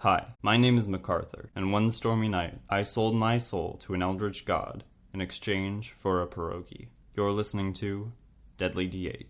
Hi, my name is MacArthur, and one stormy night I sold my soul to an eldritch god in exchange for a pierogi. You're listening to Deadly D8.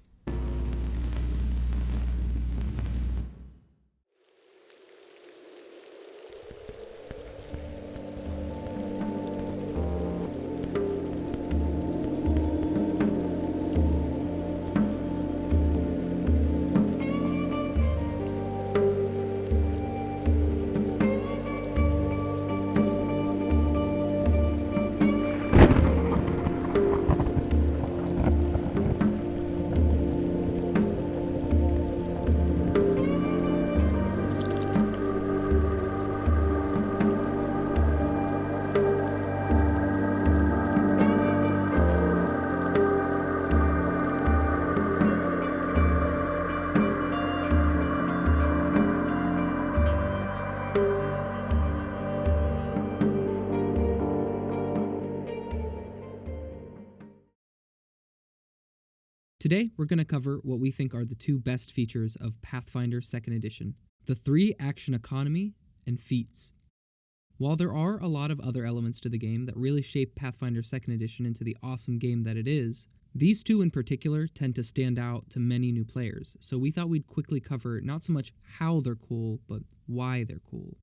Today, we're going to cover what we think are the two best features of Pathfinder 2nd Edition, the 3-action economy and Feats. While there are a lot of other elements to the game that really shape Pathfinder 2nd Edition into the awesome game that it is, these two in particular tend to stand out to many new players, so we thought we'd quickly cover not so much how they're cool, but why they're cool.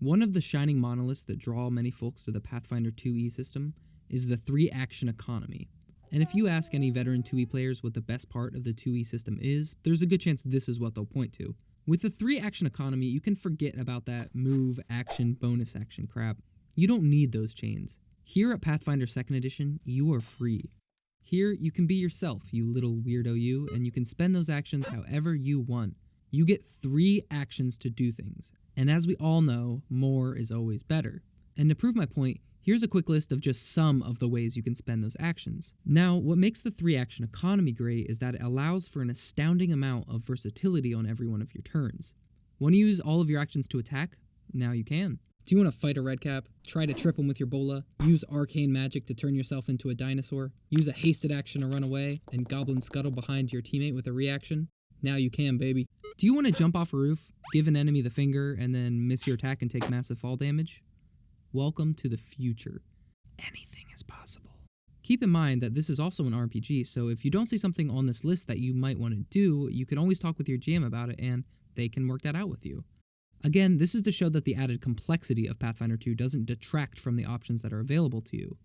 One of the shining monoliths that draw many folks to the Pathfinder 2e system is the 3-action economy. And if you ask any veteran 2e players what the best part of the 2e system is, there's a good chance this is what they'll point to. With the 3-action economy, you can forget about that move, action, bonus action crap. You don't need those chains. Here at Pathfinder 2nd Edition, you are free. Here, you can be yourself, you little weirdo you, and you can spend those actions however you want. You get 3 actions to do things. And as we all know, more is always better. And to prove my point, here's a quick list of just some of the ways you can spend those actions. Now, what makes the 3-action economy great is that it allows for an astounding amount of versatility on every one of your turns. Want to use all of your actions to attack? Now you can. Do you want to fight a redcap? Try to trip him with your bola? Use arcane magic to turn yourself into a dinosaur? Use a hasted action to run away and goblin scuttle behind your teammate with a reaction? Now you can, baby. Do you want to jump off a roof, give an enemy the finger, and then miss your attack and take massive fall damage? Welcome to the future. Anything is possible. Keep in mind that this is also an RPG, so if you don't see something on this list that you might want to do, you can always talk with your GM about it, and they can work that out with you. Again, this is to show that the added complexity of Pathfinder 2 doesn't detract from the options that are available to you.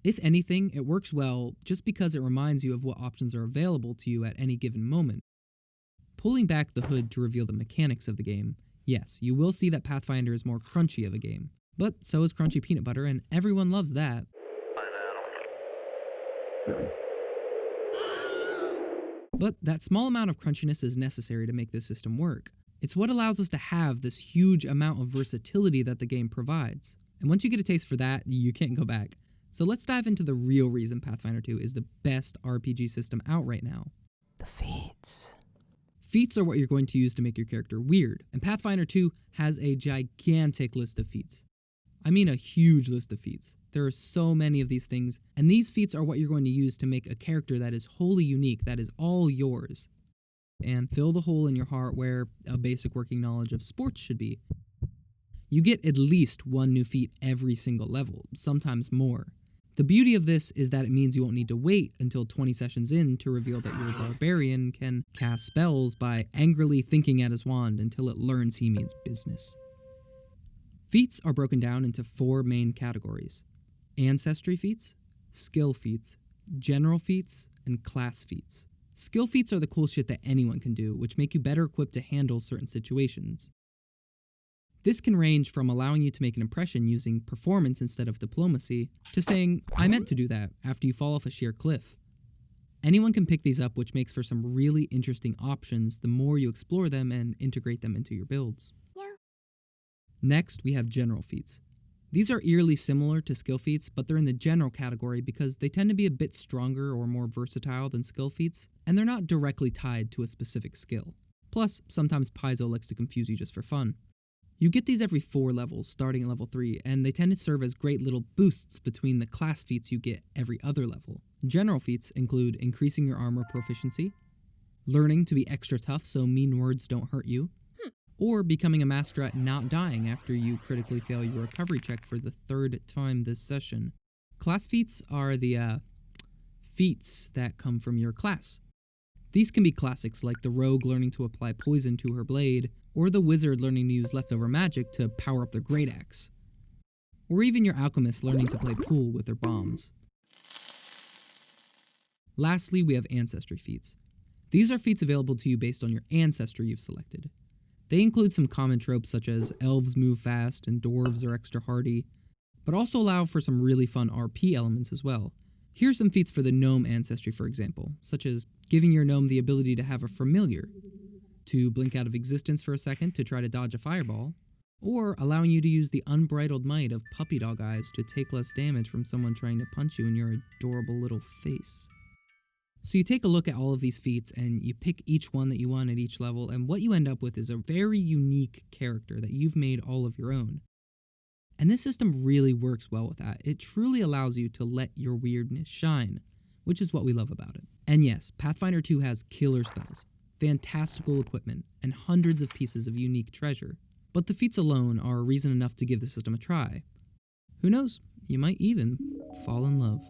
If anything, it works well just because it reminds you of what options are available to you at any given moment. Pulling back the hood to reveal the mechanics of the game, yes, you will see that Pathfinder is more crunchy of a game. But so is crunchy peanut butter, and everyone loves that. But that small amount of crunchiness is necessary to make this system work. It's what allows us to have this huge amount of versatility that the game provides. And once you get a taste for that, you can't go back. So let's dive into the real reason Pathfinder 2 is the best RPG system out right now. The Feats. Feats are what you're going to use to make your character weird, and Pathfinder 2 has a gigantic list of feats. I mean a huge list of feats. There are so many of these things, and these feats are what you're going to use to make a character that is wholly unique, that is all yours. And fill the hole in your heart where a basic working knowledge of sports should be. You get at least one new feat every single level, sometimes more. The beauty of this is that it means you won't need to wait until 20 sessions in to reveal that your barbarian can cast spells by angrily thinking at his wand until it learns he means business. Feats are broken down into 4 main categories: ancestry feats, skill feats, general feats, and class feats. Skill feats are the cool shit that anyone can do, which make you better equipped to handle certain situations. This can range from allowing you to make an impression using performance instead of diplomacy, to saying, I meant to do that, after you fall off a sheer cliff. Anyone can pick these up, which makes for some really interesting options the more you explore them and integrate them into your builds. Yeah. Next, we have general feats. These are eerily similar to skill feats, but they're in the general category because they tend to be a bit stronger or more versatile than skill feats, and they're not directly tied to a specific skill. Plus, sometimes Paizo likes to confuse you just for fun. You get these every 4 levels, starting at level 3, and they tend to serve as great little boosts between the class feats you get every other level. General feats include increasing your armor proficiency, learning to be extra tough so mean words don't hurt you, or becoming a master at not dying after you critically fail your recovery check for the 3rd time this session. Class feats are the feats that come from your class. These can be classics like the rogue learning to apply poison to her blade, or the wizard learning to use leftover magic to power up their great axe, or even your alchemist learning to play pool with their bombs. Lastly, we have ancestry feats. These are feats available to you based on your ancestry you've selected. They include some common tropes such as elves move fast and dwarves are extra hardy, but also allow for some really fun RP elements as well. Here's some feats for the gnome ancestry, for example, such as giving your gnome the ability to have a familiar, to blink out of existence for a second to try to dodge a fireball, or allowing you to use the unbridled might of puppy dog eyes to take less damage from someone trying to punch you in your adorable little face. So you take a look at all of these feats and you pick each one that you want at each level, and what you end up with is a very unique character that you've made all of your own. And this system really works well with that. It truly allows you to let your weirdness shine, which is what we love about it. And yes, Pathfinder 2 has killer spells, fantastical equipment, and hundreds of pieces of unique treasure. But the feats alone are reason enough to give the system a try. Who knows, you might even fall in love.